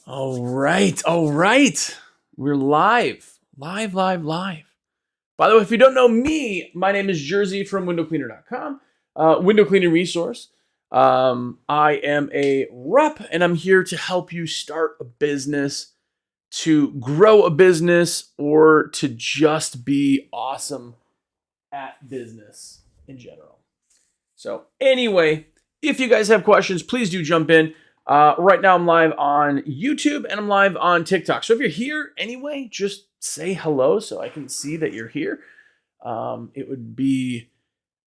All right, all right. We're live, live. By the way, if you don't know me, my name is Jersey from WindowCleaner.com, window cleaning resource. I am a rep, and I'm here to help you start a business, to grow a business, or to just be awesome at business in general. So, anyway, if you guys have questions, please do jump in. Right now, I'm live on YouTube and I'm live on TikTok. So, if you're here anyway, just say hello so I can see that you're here. It would be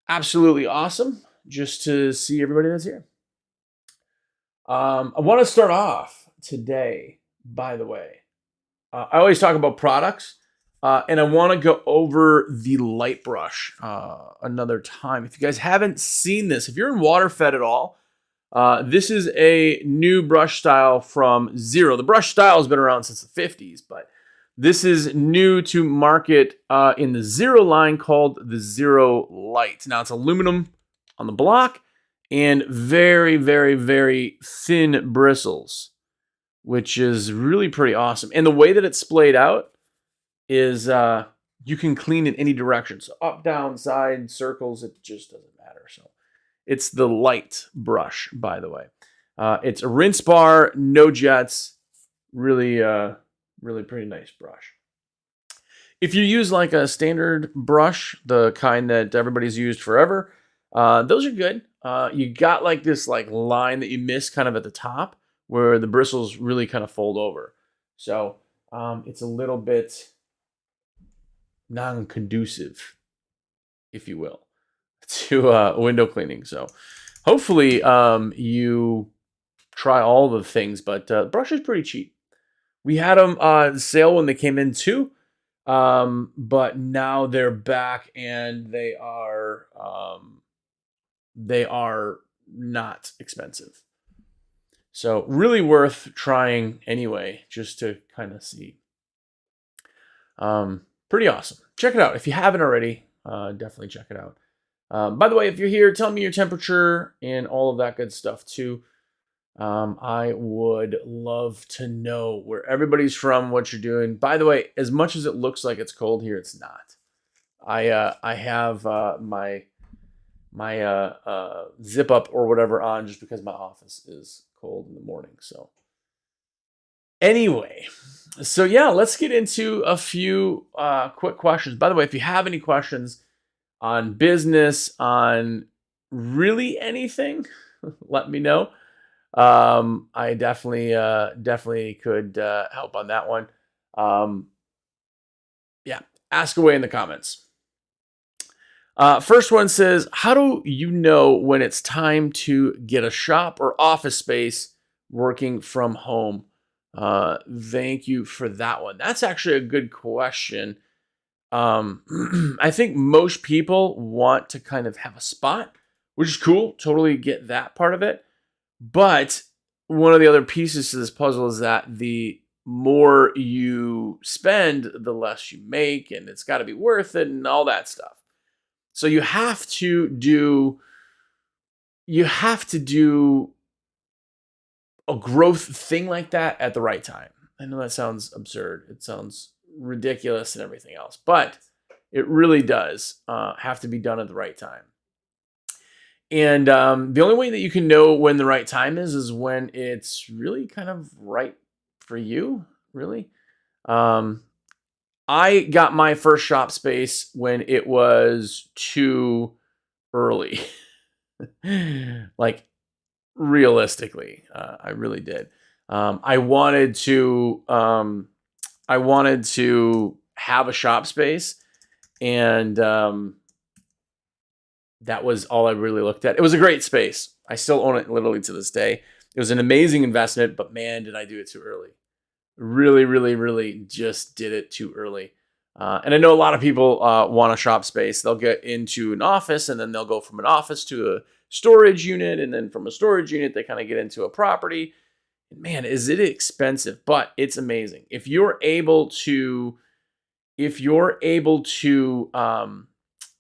absolutely awesome just to see everybody that's here. I want to start off today, by the way. I always talk about products. And I want to go over the light brush another time. If you guys haven't seen this, if you're in WaterFed at all, this is a new brush style from Zero. The brush style has been around since the 50s, but this is new to market in the Zero line called the Zero Light. Now it's aluminum on the block and very thin bristles, which is really pretty awesome. And the way that it's splayed out is you can clean in any direction. So up, down, side, circles, it just doesn't matter. So it's the light brush, by the way. It's a rinse bar, no jets, really pretty nice brush. If you use like a standard brush, the kind that everybody's used forever, those are good. You got like this like line that you miss kind of at the top where the bristles really kind of fold over. So it's a little bit non-conducive, if you will, to window cleaning. So hopefully you try all the things, but the brush is pretty cheap. We had them on sale when they came in too, but now they're back and they are not expensive. So really worth trying anyway, just to kind of see. Pretty awesome. Check it out. If you haven't already, definitely check it out. By the way, if you're here, tell me your temperature and all of that good stuff too. I would love to know where everybody's from, what you're doing. By the way, as much as it looks like it's cold here, it's not. I have my zip up or whatever on just because my office is cold in the morning. So anyway, so yeah, let's get into a few quick questions. By the way, if you have any questions on business, on really anything, let me know. I definitely could help on that one. Yeah, ask away in the comments. First one says, how do you know when it's time to get a shop or office space working from home? Thank you for that one. That's actually a good question. I think most people want to kind of have a spot, which is cool. Totally get that part of it. But one of the other pieces to this puzzle is that the more you spend, the less you make, and it's got to be worth it and all that stuff. So you have to do a growth thing like that at the right time. I know that sounds absurd. It sounds ridiculous and everything else, but it really does have to be done at the right time. And the only way that you can know when the right time is when it's really kind of right for you, really. I got my first shop space when it was too early. Like, realistically, I really did. I wanted to have a shop space, and that was all I really looked at. It was a great space. I still own it literally to this day. It was an amazing investment, but man, did I do it too early. Really just did it too early. And I know a lot of people want a shop space. They'll get into an office, and then they'll go from an office to a storage unit, and then from a storage unit, they kind of get into a property. Man, is it expensive, but it's amazing. If you're able to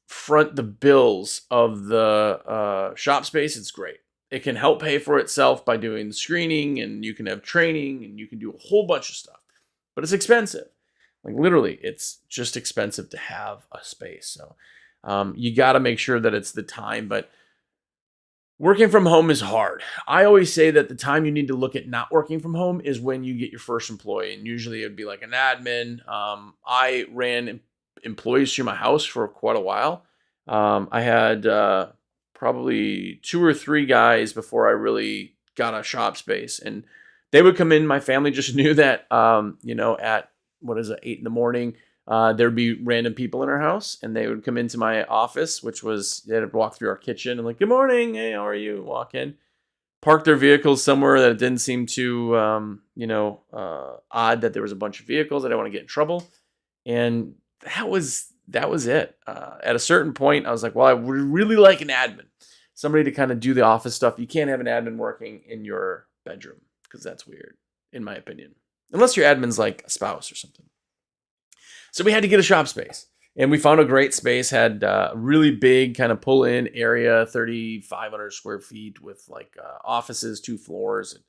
front the bills of the shop space, it's great. it can help pay for itself by doing screening, and you can have training, and you can do a whole bunch of stuff. But it's expensive. Like literally, it's just expensive to have a space. So you got to make sure that it's the time. But working from home is hard. I always say that the time you need to look at not working from home is when you get your first employee. And usually it'd be like an admin. I ran employees through my house for quite a while. I had probably 2 or 3 guys before I really got a shop space. And they would come in. My family just knew that, at 8 in the morning, there'd be random people in our house, and they would come into my office, which was, they had to walk through our kitchen and like, good morning. Hey, how are you? Walk in, park their vehicles somewhere that it didn't seem too, odd that there was a bunch of vehicles. I didn't want to get in trouble. And that was it. At a certain point, I was like, well, I would really like an admin, somebody to kind of do the office stuff. You can't have an admin working in your bedroom because that's weird, in my opinion, unless your admin's like a spouse or something. So we had to get a shop space, and we found a great space, had a really big kind of pull-in area, 3,500 square feet with like offices, 2 floors. It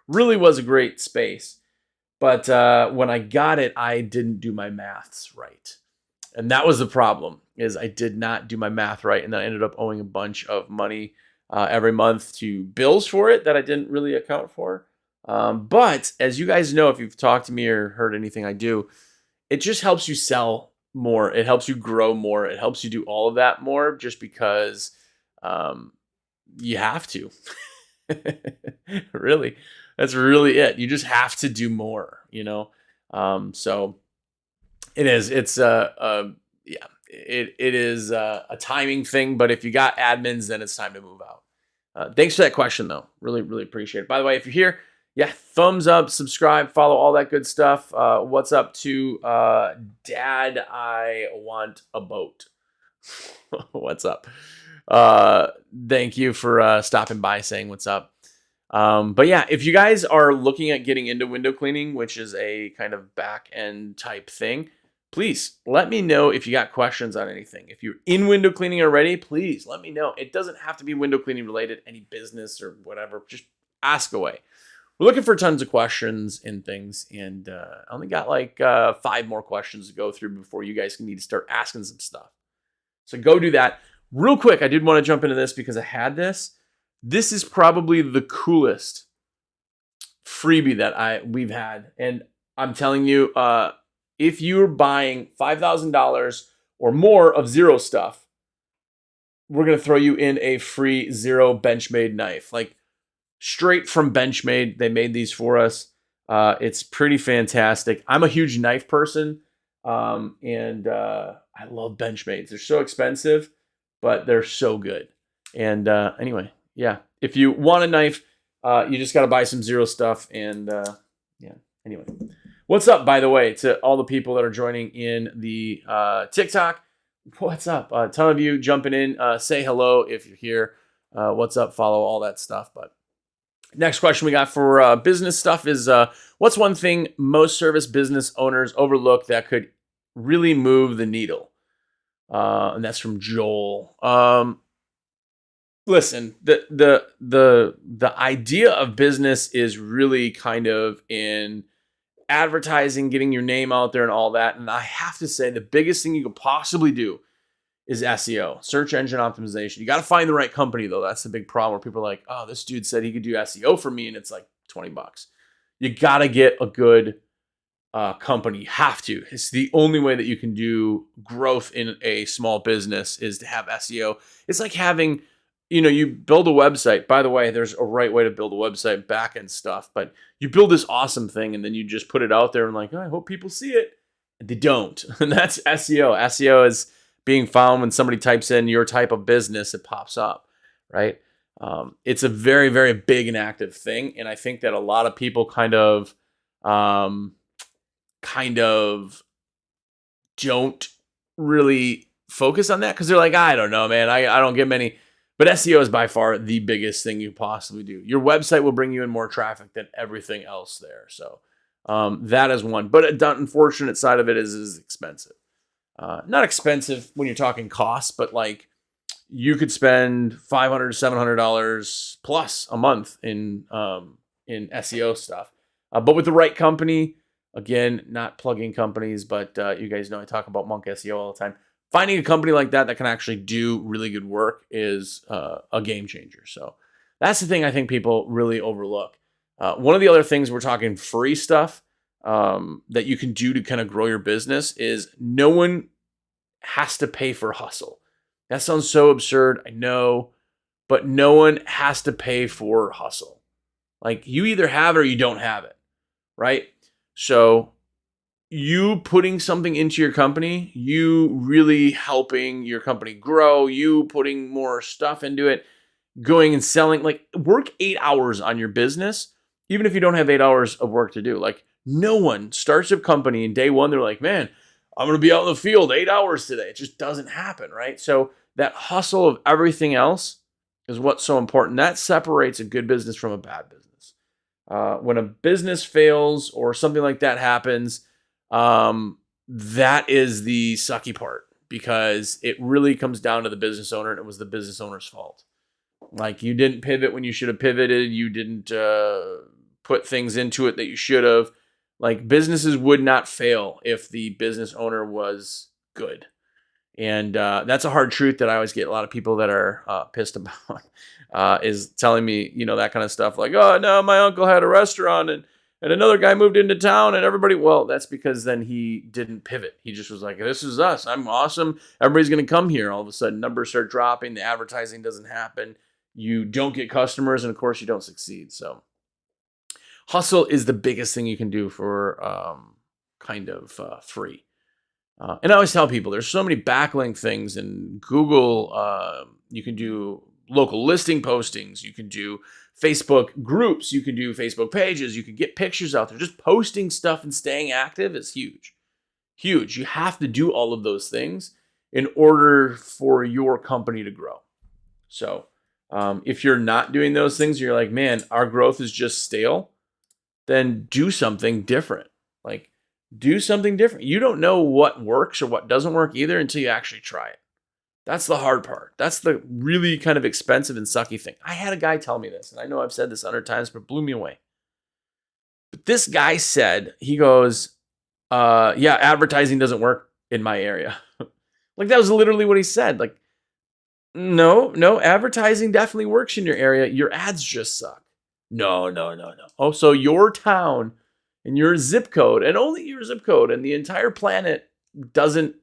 really was a great space. But when I got it, I didn't do my maths right. And that was the problem, is I did not do my math right. And then I ended up owing a bunch of money every month to bills for it that I didn't really account for. But as you guys know, if you've talked to me or heard anything I do, it just helps you sell more. It helps you grow more. It helps you do all of that more just because you have to. Really, that's really it. You just have to do more, So it is. It's it is a timing thing. But if you got admins, then it's time to move out. Thanks for that question, though. Really, really appreciate it. By the way, if you're here, yeah, thumbs up, subscribe, follow, all that good stuff. What's up to Dad? I want a boat. What's up? Thank you for stopping by, saying what's up. But yeah, if you guys are looking at getting into window cleaning, which is a kind of back end type thing, please let me know if you got questions on anything. If you're in window cleaning already, please let me know. It doesn't have to be window cleaning related, any business or whatever. Just ask away. We're looking for tons of questions and things, and I only got like 5 more questions to go through before you guys need to start asking some stuff. So go do that. Real quick, I did want to jump into this because I had this. This is probably the coolest freebie that we've had, and I'm telling you, if you're buying $5,000 or more of Zero stuff, we're gonna throw you in a free Zero Benchmade knife, like straight from Benchmade. They made these for us. It's pretty fantastic. I'm a huge knife person, and I love Benchmades. They're so expensive, but they're so good. And anyway, yeah, if you want a knife, you just got to buy some Zero stuff. And anyway, what's up, by the way, to all the people that are joining in the TikTok? What's up? A ton of you jumping in. Say hello if you're here. What's up? Follow, all that stuff. But next question we got for business stuff is, what's one thing most service business owners overlook that could really move the needle? And that's from Joel. Listen, the idea of business is really kind of in advertising, getting your name out there and all that. And I have to say, the biggest thing you could possibly do is SEO, search engine optimization. You got to find the right company, though. That's the big problem, where people are like, oh, this dude said he could do SEO for me, and it's like $20. You got to get a good company. You have to. It's the only way that you can do growth in a small business is to have SEO. It's like having, you build a website. By the way, there's a right way to build a website, back end stuff, but you build this awesome thing and then you just put it out there and like, oh, I hope people see it. And they don't. And that's SEO. SEO is being found when somebody types in your type of business, it pops up, right? It's a very, very big and active thing. And I think that a lot of people kind of don't really focus on that because they're like, I don't know, man. I don't get many. But SEO is by far the biggest thing you possibly do. Your website will bring you in more traffic than everything else there. So that is one. But the unfortunate side of it is expensive. Not expensive when you're talking costs, but like you could spend $500, $700 plus a month in SEO stuff. But with the right company, again, not plugging companies, but you guys know I talk about Monk SEO all the time. Finding a company like that can actually do really good work is a game changer. So that's the thing I think people really overlook. One of the other things, we're talking free stuff that you can do to kind of grow your business, is no one has to pay for hustle. That sounds so absurd, I know, but no one has to pay for hustle. Like, you either have it or you don't have it, right? So you putting something into your company, you really helping your company grow, you putting more stuff into it, going and selling, like, work 8 hours on your business, even if you don't have 8 hours of work to do. Like, no one starts a company and day one, they're like, man, I'm going to be out in the field 8 hours today. It just doesn't happen, right? So that hustle of everything else is what's so important. That separates a good business from a bad business. When a business fails or something like that happens, that is the sucky part, because it really comes down to the business owner, and it was the business owner's fault. Like, you didn't pivot when you should have pivoted. You didn't put things into it that you should have. Like, businesses would not fail if the business owner was good. And that's a hard truth that I always get a lot of people that are pissed about, is telling me, that kind of stuff. Like, oh, no, my uncle had a restaurant and another guy moved into town and everybody, well, that's because then he didn't pivot. He just was like, this is us. I'm awesome. Everybody's going to come here. All of a sudden, numbers start dropping. The advertising doesn't happen. You don't get customers. And of course, you don't succeed. So hustle is the biggest thing you can do for free. And I always tell people, there's so many backlink things in Google. You can do local listing postings. You can do Facebook groups. You can do Facebook pages. You can get pictures out there. Just posting stuff and staying active is huge. Huge. You have to do all of those things in order for your company to grow. So if you're not doing those things, you're like, man, our growth is just stale, then do something different. Like, do something different. You don't know what works or what doesn't work either until you actually try it. That's the hard part. That's the really kind of expensive and sucky thing. I had a guy tell me this, and I know I've said this 100 times, but it blew me away. But this guy said, he goes, yeah, advertising doesn't work in my area. Like, that was literally what he said. Like, no, advertising definitely works in your area. Your ads just suck. No. Oh, so your town and your zip code, and only your zip code, and the entire planet doesn't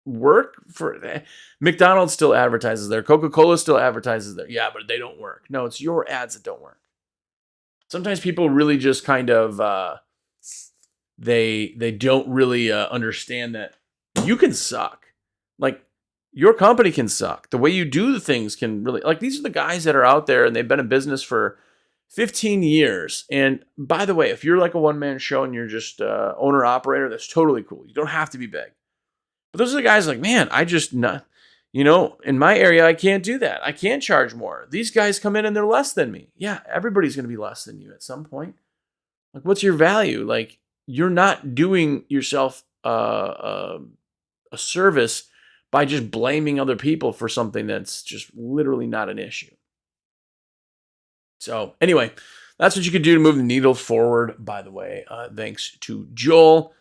work for McDonald's still advertises there. Coca-Cola still advertises there. Yeah, but they don't work. No, it's your ads that don't work. Sometimes people really just kind of they don't really understand that you can suck. Like, your company can suck. The way you do the things can really, like, these are the guys that are out there and they've been in business for 15 years. And by the way, if you're like a one-man show and you're just owner operator, that's totally cool. You don't have to be big. But those are the guys like, man, I just not, in my area, I can't do that. I can't charge more. These guys come in and they're less than me. Yeah, everybody's going to be less than you at some point. Like, what's your value? Like, you're not doing yourself a service by just blaming other people for something that's just literally not an issue. So anyway, that's what you could do to move the needle forward, by the way. Thanks to Joel.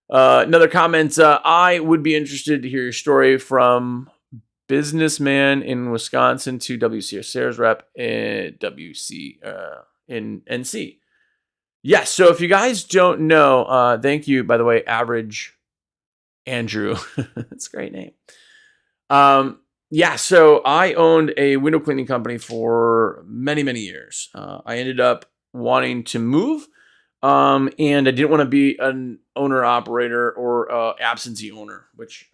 Another comment, I would be interested to hear your story from businessman in Wisconsin to WC sales rep in in NC. Yes, so if you guys don't know, thank you, by the way, Average Andrew. That's a great name. Yeah, so I owned a window cleaning company for many, many years. I ended up wanting to move. And I didn't want to be an owner operator or absentee owner, which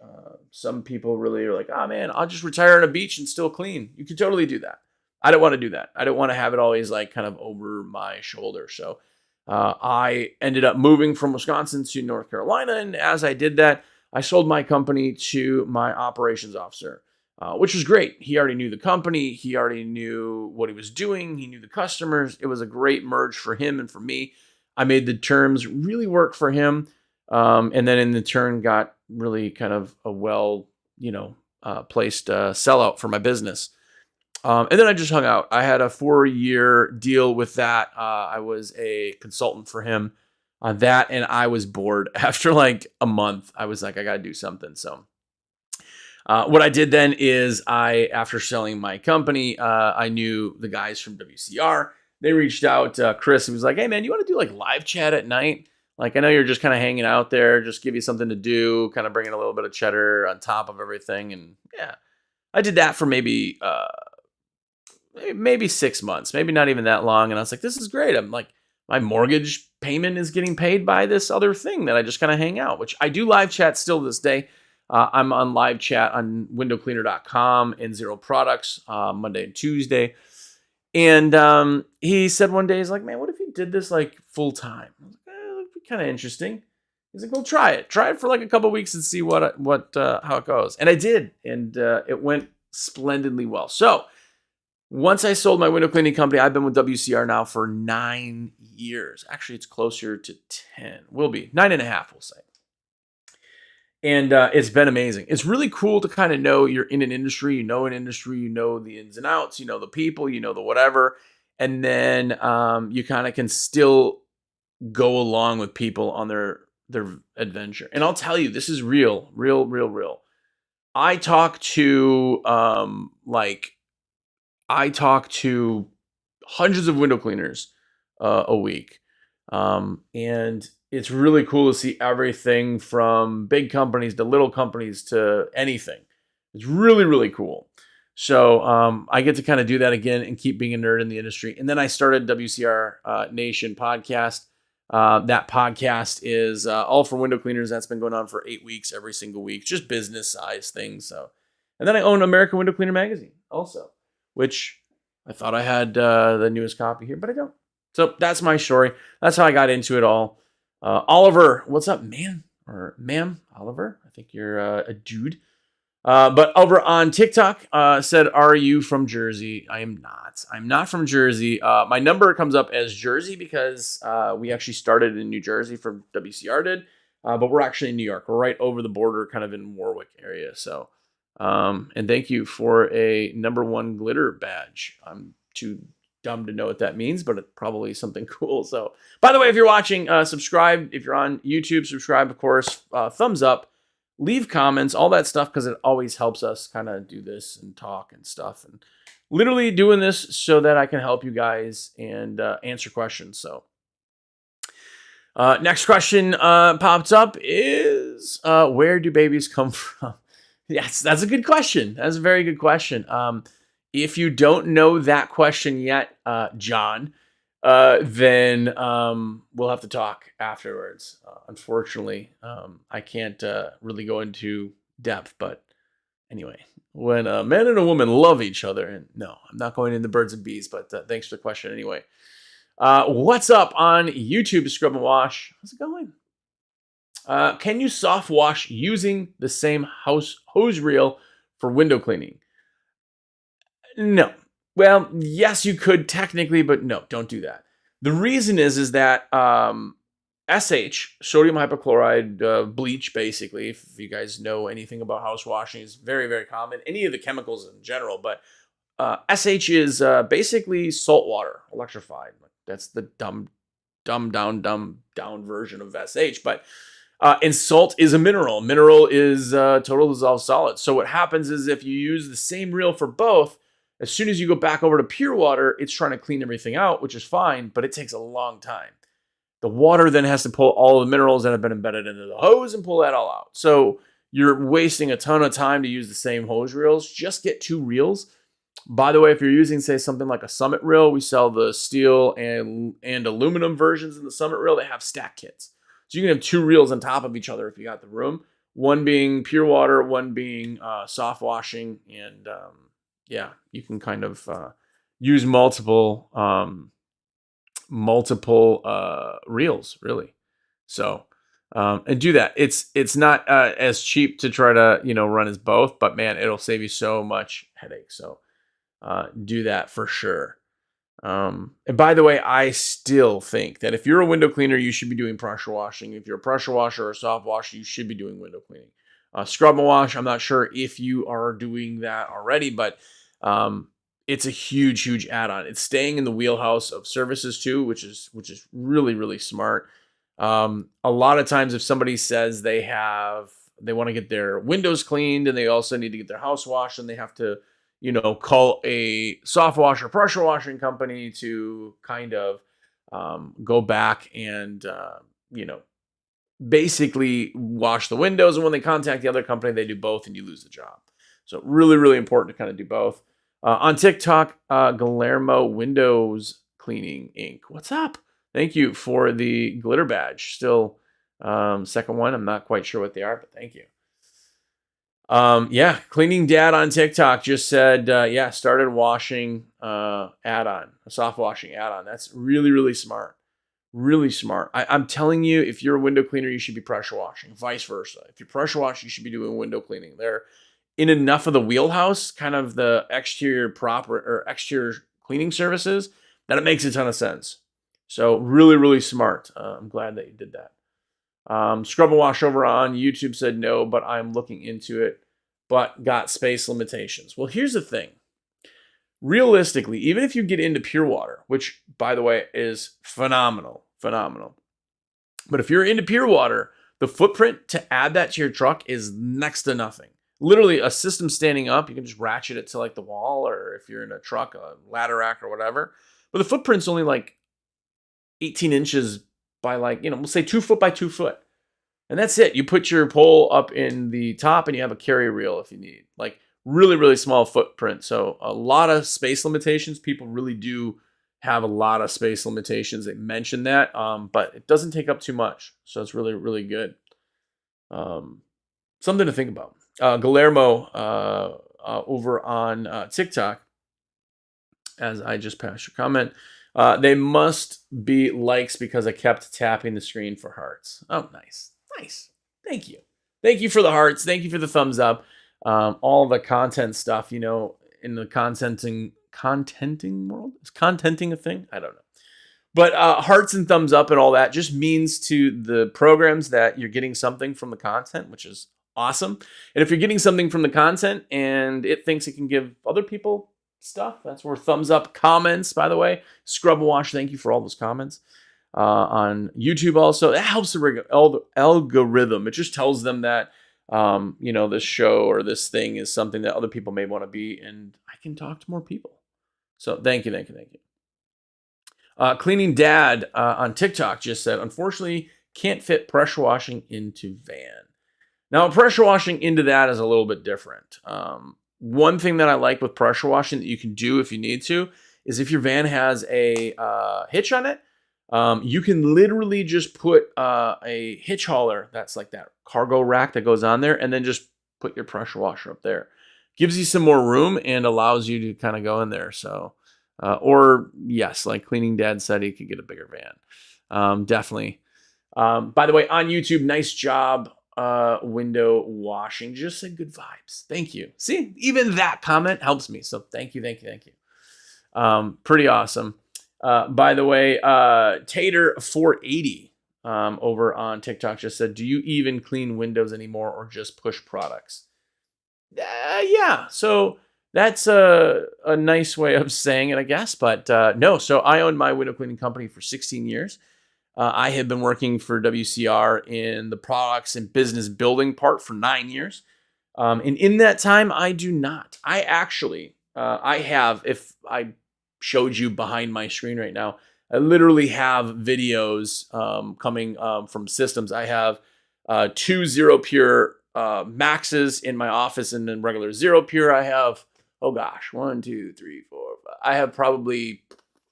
some people really are like, oh man, I'll just retire on a beach and still clean. You can totally do that. I don't want to do that. I don't want to have it always like kind of over my shoulder. So I ended up moving from Wisconsin to North Carolina. And as I did that, I sold my company to my operations officer, which was great. He already knew the company. He already knew what he was doing. He knew the customers. It was a great merge for him and for me. I made the terms really work for him. And then in the turn got really kind of a well, placed a sellout for my business. And then I just hung out. I had a 4-year deal with that. I was a consultant for him on that, and I was bored after like a month. I was like, I got to do something. So what I did then is after selling my company, I knew the guys from WCR. They reached out. Chris was like, hey, man, you want to do like live chat at night? Like, I know you're just kind of hanging out there, just give you something to do, kind of bring in a little bit of cheddar on top of everything. And yeah, I did that for maybe 6 months, maybe not even that long. And I was like, this is great. I'm like, my mortgage payment is getting paid by this other thing that I just kind of hang out, which I do live chat still to this day. I'm on live chat on windowcleaner.com and Zero Products Monday and Tuesday. And he said one day, he's like, man, what if you did this like full time? I was like, that'd be kind of interesting. He's like, well, try it. Try it for like a couple weeks and see how it goes. And I did. And it went splendidly well. So once I sold my window cleaning company, I've been with WCR now for 9 years. Actually, it's closer to 10. Will be 9.5, we'll say. And it's been amazing. It's really cool to kind of know you're in an industry, you know the ins and outs, you know the people, you know the whatever. And then you kind of can still go along with people on their adventure. And I'll tell you, this is real. I talk to hundreds of window cleaners a week. And it's really cool to see everything from big companies to little companies to anything. It's really, really cool. So I get to kind of do that again and keep being a nerd in the industry. And then I started WCR Nation podcast. That podcast is all for window cleaners. That's been going on for 8 weeks, every single week, just business size things. So, and then I own American Window Cleaner magazine also, which I thought I had the newest copy here, but I don't. So that's my story. That's how I got into it all. Oliver, what's up, man? Or ma'am, Oliver? I think you're a dude. But over on TikTok, said, are you from Jersey? I am not. I'm not from Jersey. My number comes up as Jersey because we actually started in New Jersey from WCR did. But we're actually in New York. We're right over the border, kind of in Warwick area. So, and thank you for a #1 glitter badge. I'm too dumb to know what that means, but it's probably something cool. So, by the way, if you're watching, subscribe. If you're on YouTube, subscribe, of course. Thumbs up. Leave comments, all that stuff, because it always helps us kind of do this and talk and stuff. And literally doing this so that I can help you guys and answer questions. So, next question popped up is, where do babies come from? Yes, that's a good question. That's a very good question. If you don't know that question yet, John, then we'll have to talk afterwards. Unfortunately, I can't really go into depth, but anyway, when a man and a woman love each other, and no, I'm not going into birds and bees, but thanks for the question anyway. What's up on YouTube, Scrub and Wash? How's it going? Can you soft wash using the same hose reel for window cleaning? No. Well, yes, you could technically, but no, don't do that. The reason is that SH, sodium hypochlorite bleach, basically, if you guys know anything about house washing, is very, very common. Any of the chemicals in general, but SH is basically salt water electrified. That's the dumbed down version of SH. But and salt is a mineral. Mineral is total dissolved solid. So what happens is if you use the same reel for both, as soon as you go back over to pure water, it's trying to clean everything out, which is fine, but it takes a long time. The water then has to pull all the minerals that have been embedded into the hose and pull that all out. So you're wasting a ton of time to use the same hose reels. Just get 2 reels. By the way, if you're using, say, something like a Summit reel, we sell the steel and aluminum versions in the Summit reel. They have stack kits. So you can have 2 reels on top of each other if you got the room. One being pure water, one being soft washing, and yeah, you can kind of use multiple reels, really. So, and do that. It's not as cheap to try to run as both, but man, it'll save you so much headache. So, do that for sure. And by the way, I still think that if you're a window cleaner, you should be doing pressure washing. If you're a pressure washer or soft washer, you should be doing window cleaning. Scrub and wash, I'm not sure if you are doing that already, but it's a huge add-on. It's staying in the wheelhouse of services too, which is really smart. A lot of times if somebody says they want to get their windows cleaned and they also need to get their house washed, and they have to, call a soft wash or pressure washing company to kind of go back and, basically wash the windows. And when they contact the other company, they do both and you lose the job. So really important to kind of do both. On TikTok, Guillermo Windows Cleaning Inc. What's up? Thank you for the glitter badge. Still, second one. I'm not quite sure what they are, but thank you. Cleaning Dad on TikTok just said, started washing add-on, a soft washing add-on. That's really smart. Really smart. I'm telling you, if you're a window cleaner, you should be pressure washing. Vice versa. If you're pressure washing, you should be doing window cleaning. They're in enough of the wheelhouse, kind of the exterior cleaning services, that it makes a ton of sense. So really smart. I'm glad that you did that. Scrub and wash over on YouTube said no, but I'm looking into it, but got space limitations. Well, here's the thing. Realistically, even if you get into Pure Water, which by the way is phenomenal. But if you're into Pure Water, the footprint to add that to your truck is next to nothing. Literally a system standing up, you can just ratchet it to like the wall, or if you're in a truck, a ladder rack or whatever. But the footprint's only like 18 inches by we'll say 2 foot by 2 foot. And that's it. You put your pole up in the top and you have a carry reel if you need. Like really small footprint. So a lot of space limitations. People really do have a lot of space limitations. They mentioned that, but it doesn't take up too much. So it's really good. Something to think about. Guillermo over on TikTok, as I just passed your comment, they must be likes because I kept tapping the screen for hearts. Oh, nice. Thank you for the hearts. Thank you for the thumbs up. All the content stuff, in the contenting world. Is contenting a thing? I don't know. But hearts and thumbs up and all that just means to the programs that you're getting something from the content, which is awesome. And if you're getting something from the content and it thinks it can give other people stuff, that's where thumbs up. Comments, by the way, Scrub and Wash, thank you for all those comments. On YouTube also, that helps the algorithm. It just tells them that this show or this thing is something that other people may want to be, and I can talk to more people. So thank you. Cleaning Dad on TikTok just said, unfortunately, can't fit pressure washing into van. Now, pressure washing into that is a little bit different. One thing that I like with pressure washing that you can do if you need to is if your van has a hitch on it, you can literally just put a hitch hauler that's like that cargo rack that goes on there, and then just put your pressure washer up there. Gives you some more room and allows you to kind of go in there. So, or yes, like Cleaning Dad said, he could get a bigger van. Definitely. By the way, on YouTube, nice job. Window washing. Just said good vibes. Thank you. See, even that comment helps me. So thank you. Pretty awesome. By the way, Tater480 over on TikTok just said, do you even clean windows anymore or just push products? Yeah. So that's a nice way of saying it, I guess. But no, so I owned my window cleaning company for 16 years. I had been working for WCR in the products and business building part for 9 years. And in that time, I do not. I actually, I have, if I showed you behind my screen right now, I literally have videos coming from systems. I have 2 Zero Pure Maxes in my office, and then regular Zero Pure. I have, 1, 2, 3, 4, 5. I have probably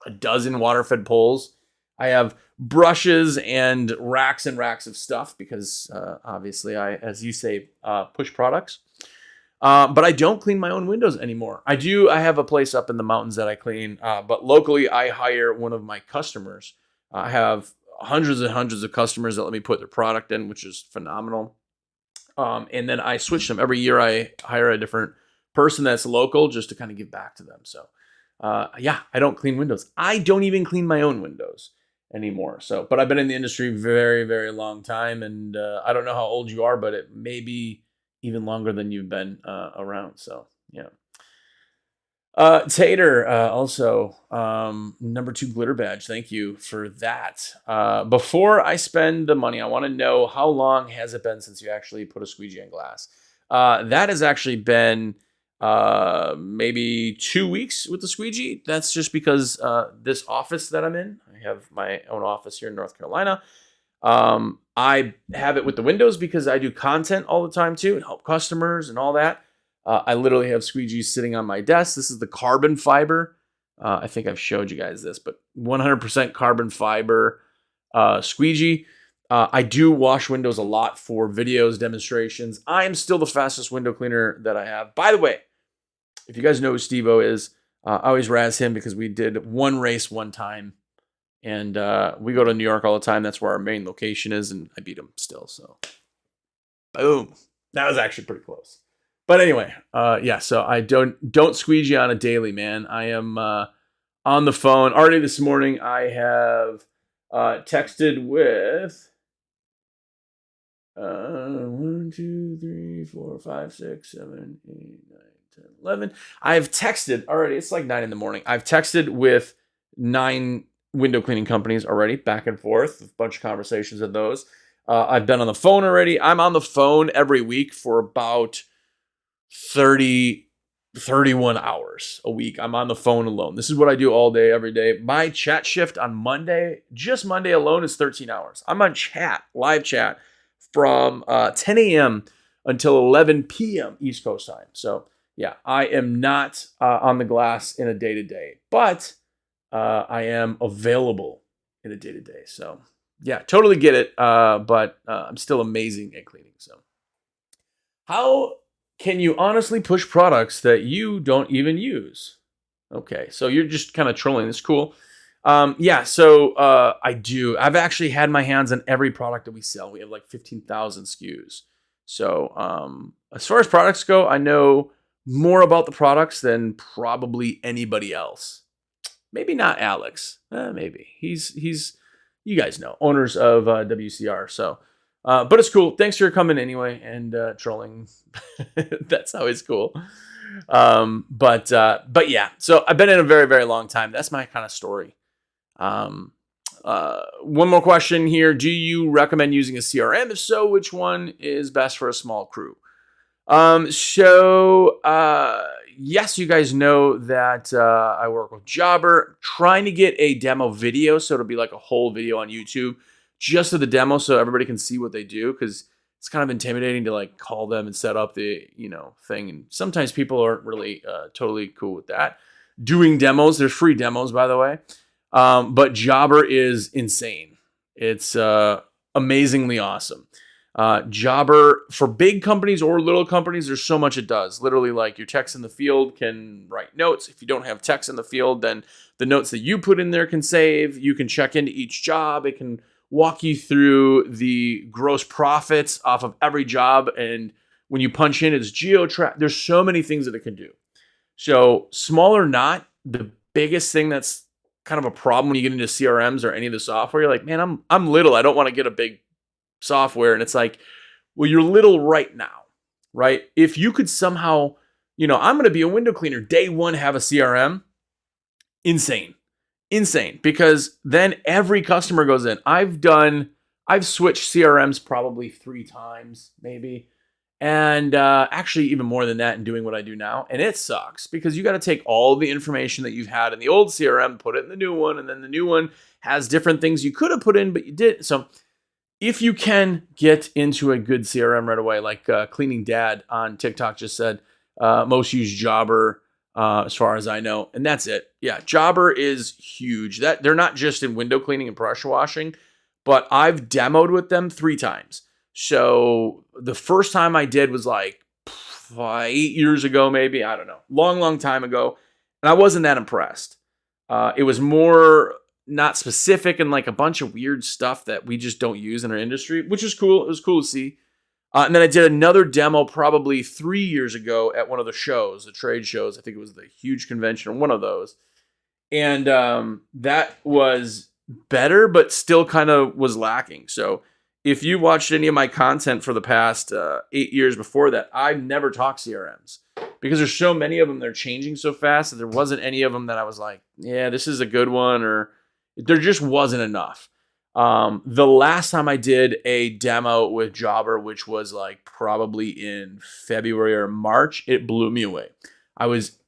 a dozen water-fed poles. I have brushes and racks of stuff because obviously I, as you say, push products. But I don't clean my own windows anymore. I have a place up in the mountains that I clean, but locally I hire one of my customers. I have hundreds and hundreds of customers that let me put their product in, which is phenomenal. And then I switch them. Every year I hire a different person that's local just to kind of give back to them. So I don't clean windows. I don't even clean my own windows anymore. So, but I've been in the industry very, very long time. And I don't know how old you are, but it may be even longer than you've been around. So yeah. Tater, also, number 2 glitter badge. Thank you for that. Before I spend the money, I want to know, how long has it been since you actually put a squeegee on glass? That has actually been maybe 2 weeks with the squeegee. That's just because this office that I'm in, I have my own office here in North Carolina. I have it with the windows because I do content all the time too and help customers and all that. I literally have squeegees sitting on my desk. This is the carbon fiber. I think I've showed you guys this, but 100% carbon fiber squeegee. I do wash windows a lot for videos, demonstrations. I am still the fastest window cleaner that I have. By the way, if you guys know who Steve-O is, I always razz him because we did one race one time. And we go to New York all the time. That's where our main location is, and I beat him still. So, boom. That was actually pretty close. But anyway, yeah. So I don't squeegee on a daily, man. I am on the phone already this morning. I have texted with 1, 2, 3, 4, 5, 6, 7, 8, 9, 10, 11. I've texted already. It's like 9 in the morning. I've texted with 9 window cleaning companies already, back and forth, a bunch of conversations of those. I've been on the phone already. I'm on the phone every week for about 31 hours a week. I'm on the phone alone. This is what I do all day, every day. My chat shift on Monday, just Monday alone, is 13 hours. I'm on chat, live chat, from 10 a.m. until 11 p.m. East Coast time. So yeah, I am not on the glass in a day-to-day, but I am available in a day-to-day. So yeah, totally get it. But I'm still amazing at cleaning. So how can you honestly push products that you don't even use? Okay, so you're just kind of trolling. It's cool. Yeah, so I do. I've actually had my hands on every product that we sell. We have like 15,000 SKUs. So as far as products go, I know more about the products than probably anybody else. Maybe not Alex. Maybe he's you guys know, owners of WCR. So, but it's cool. Thanks for coming anyway and trolling. That's always cool. But yeah. So I've been in a very, very long time. That's my kind of story. One more question here. Do you recommend using a CRM? If so, which one is best for a small crew? Yes, you guys know that I work with Jobber, trying to get a demo video, so it'll be like a whole video on YouTube just of the demo, so everybody can see what they do, because it's kind of intimidating to like call them and set up the thing, and sometimes people aren't really totally cool with that. Doing demos, there's free demos, by the way, but Jobber is insane. It's amazingly awesome. Jobber, for big companies or little companies, there's so much it does. Literally, like, your techs in the field can write notes. If you don't have techs in the field, then the notes that you put in there can save. You can check into each job. It can walk you through the gross profits off of every job. And when you punch in, it's geo-track. There's so many things that it can do. So small or not, the biggest thing that's kind of a problem when you get into CRMs or any of the software, you're like, man, I'm little. I don't want to get a big software. And it's like, well, you're little right now, right? If you could somehow, I'm going to be a window cleaner, day one, have a CRM, insane, because then every customer goes in. I've switched CRMs probably 3 times, maybe. And actually even more than that in doing what I do now. And it sucks because you got to take all the information that you've had in the old CRM, put it in the new one. And then the new one has different things you could have put in, but you didn't. So if you can get into a good CRM right away, like Cleaning Dad on TikTok just said, most use Jobber as far as I know. And that's it. Yeah, Jobber is huge. That they're not just in window cleaning and pressure washing, but I've demoed with them 3 times. So the first time I did was like 8 years ago, maybe. I don't know. Long time ago. And I wasn't that impressed. It was more not specific and like a bunch of weird stuff that we just don't use in our industry, which is cool. It was cool to see. And then I did another demo probably 3 years ago at one of the shows, the trade shows. I think it was the huge convention or one of those. And that was better, but still kind of was lacking. So if you watched any of my content for the past 8 years before that, I never talked CRMs because there's so many of them. They're changing so fast that there wasn't any of them that I was like, yeah, this is a good one, or there just wasn't enough. The last time I did a demo with Jobber, which was like probably in February or March, it blew me away. I was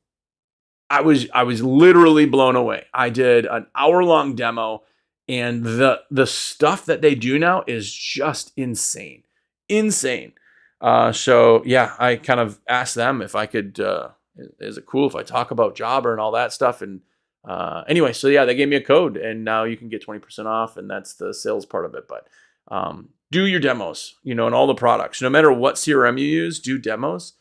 literally blown away. I did an hour-long demo, and the stuff that they do now is just insane. So yeah, I kind of asked them if I could, is it cool if I talk about Jobber and all that stuff? And anyway, so yeah, they gave me a code, and now you can get 20% off, and that's the sales part of it. But do your demos, and all the products, no matter what CRM you use, do demos.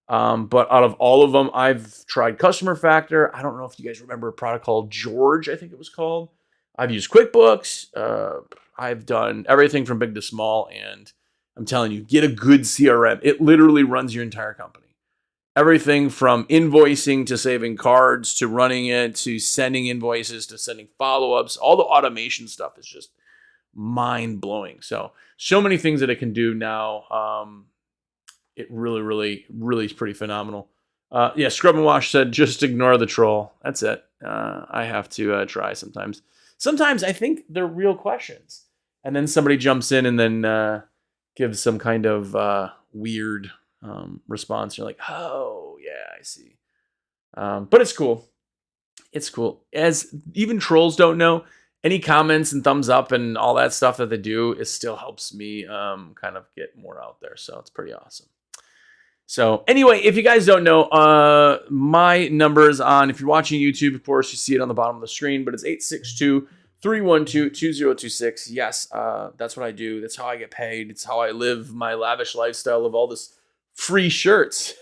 But out of all of them, I've tried Customer Factor. I don't know if you guys remember a product called George, I think it was called. I've used QuickBooks. I've done everything from big to small, and I'm telling you, get a good CRM. It literally runs your entire company. Everything from invoicing to saving cards to running it to sending invoices to sending follow-ups. All the automation stuff is just mind-blowing. So many things that it can do now. It really is pretty phenomenal. Yeah, Scrub and Wash said, just ignore the troll. That's it. I have to try sometimes. Sometimes I think they're real questions. And then somebody jumps in and then gives some kind of weird response. You're like, oh, yeah, I see. But it's cool. It's cool. As even trolls don't know, any comments and thumbs up and all that stuff that they do, it still helps me kind of get more out there. So it's pretty awesome. So anyway, if you guys don't know, my number is on, if you're watching YouTube, of course, you see it on the bottom of the screen, but it's 862-312-2026. Yes, that's what I do. That's how I get paid. It's how I live my lavish lifestyle of all this free shirts,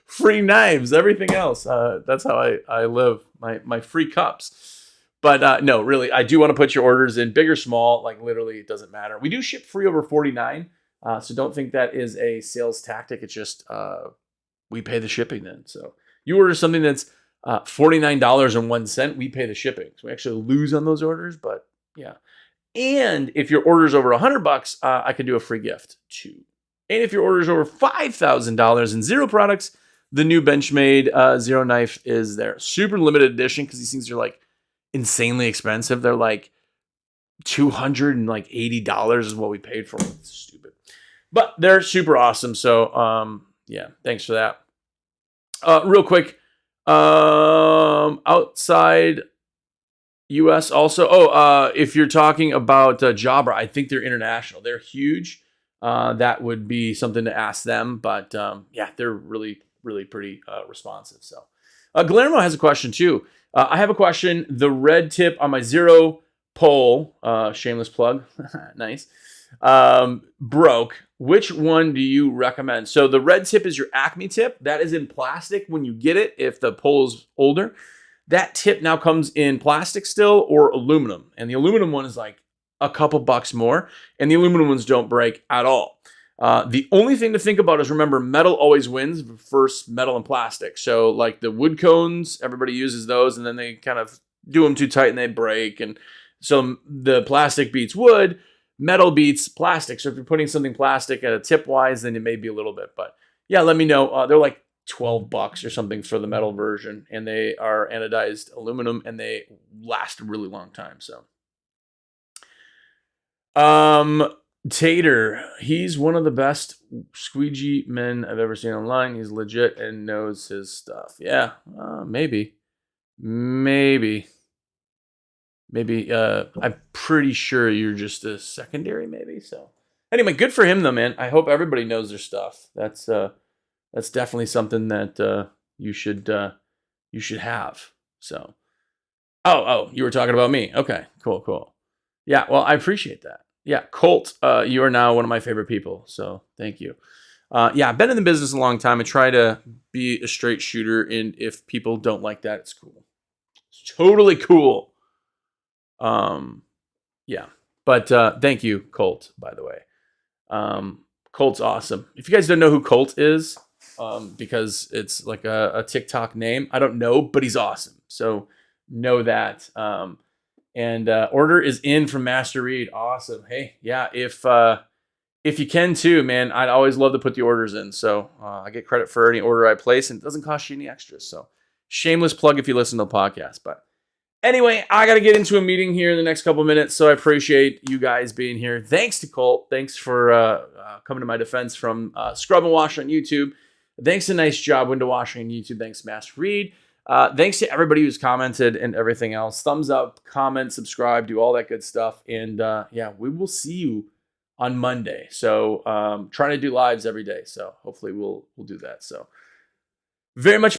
free knives, everything else. That's how I live my free cups. But no, really, I do want to put your orders in, big or small, like literally it doesn't matter. We do ship free over 49. So don't think that is a sales tactic. It's just we pay the shipping then. So you order something that's $49.01, we pay the shipping. So we actually lose on those orders, but yeah. And if your order's over $100, I can do a free gift too. And if your order's over $5,000 and zero products, the new Benchmade Zero Knife is there. Super limited edition because these things are like insanely expensive. They're like $280 is what we paid for them. It's stupid. But they're super awesome. So, yeah, thanks for that. Real quick, outside US also. If you're talking about Jobber, I think they're international. They're huge. That would be something to ask them. But yeah, they're really pretty responsive. So, Guillermo has a question too. I have a question. The red tip on my Zero pole, shameless plug, nice, broke. Which one do you recommend? So the red tip is your Acme tip. That is in plastic when you get it, if the pole is older. That tip now comes in plastic still or aluminum. And the aluminum one is like a couple bucks more. And the aluminum ones don't break at all. The only thing to think about is, remember, metal always wins versus metal and plastic. So like the wood cones, everybody uses those, and then they kind of do them too tight and they break. And so the plastic beats wood, metal beats plastic. So if you're putting something plastic at a tip wise, then it may be a little bit. But yeah, let me know. They're like $12 or something for the metal version, and they are anodized aluminum, and they last a really long time. So, Tater, he's one of the best squeegee men I've ever seen online. He's legit and knows his stuff. Yeah, maybe. I'm pretty sure you're just a secondary, maybe. So anyway, good for him though, man. I hope everybody knows their stuff. That's definitely something that you should have. So, oh, you were talking about me. Okay, cool. Yeah, well, I appreciate that. Yeah, Colt, you are now one of my favorite people. So thank you. Yeah, I've been in the business a long time. I try to be a straight shooter, and if people don't like that, it's cool. It's totally cool. Yeah, but thank you, Colt, by the way. Colt's awesome. If you guys don't know who Colt is, because it's like a TikTok name, I don't know, but he's awesome. So know that. And order is in from Master Reed. Awesome. Hey, yeah, if you can too, man, I'd always love to put the orders in. So I get credit for any order I place, and it doesn't cost you any extras. So shameless plug if you listen to the podcast. But anyway, I got to get into a meeting here in the next couple of minutes, so I appreciate you guys being here. Thanks to Colt. Thanks for coming to my defense from Scrub and Wash on YouTube. Thanks to Nice Job Window Washing on YouTube. Thanks to Master Reed. Thanks to everybody who's commented and everything else. Thumbs up, comment, subscribe, do all that good stuff. And yeah, we will see you on Monday. So trying to do lives every day. So hopefully we'll do that. So very much